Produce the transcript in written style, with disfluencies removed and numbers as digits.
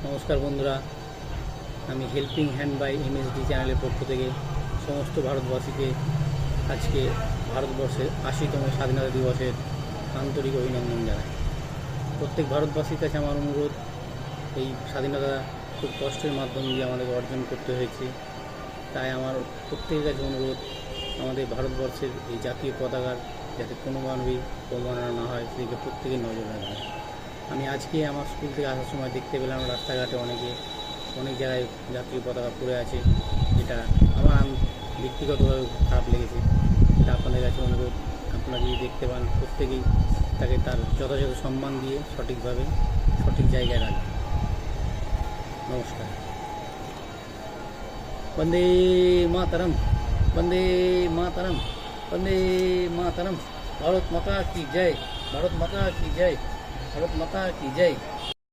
নমস্কার বন্ধুরা, আমি হেল্পিং হ্যান্ড বাই এমএসডি চ্যানেলের পক্ষ থেকে সমস্ত ভারতবাসীকে আজকে ভারতবর্ষের ৮০তম স্বাধীনতা দিবসের আন্তরিক অভিনন্দন জানাই। প্রত্যেক ভারতবাসীর কাছে আমার অনুরোধ, এই স্বাধীনতা খুব কষ্টের মাধ্যম দিয়ে আমাদেরকে অর্জন করতে হয়েছে। তাই আমার প্রত্যেকের কাছে অনুরোধ, আমাদের ভারতবর্ষের এই জাতীয় পতাকার যাতে কোনোভাবেই অবমাননা না হয় সেদিকে প্রত্যেকের নজর রাখবে। আমি আজকে আমার স্কুল থেকে আসার সময় দেখতে পেলাম রাস্তাঘাটে অনেক জায়গায় জাতীয় পতাকা পড়ে আছে, যেটা আমার ব্যক্তিগতভাবে খারাপ লেগেছে। এটা আপনাদের কাছে অনুরোধ, আপনারা যদি দেখতে পান প্রত্যেকেই তাকে তার যথাযথ সম্মান দিয়ে সঠিকভাবে সঠিক জায়গায় রাখবেন। নমস্কার। বন্দে মাতরম, বন্দে মাতরম, বন্দে মাতরম। ভারত মাতা কি জয়, ভারত মাতা কি জয়, ভারত মাতা কি জয়।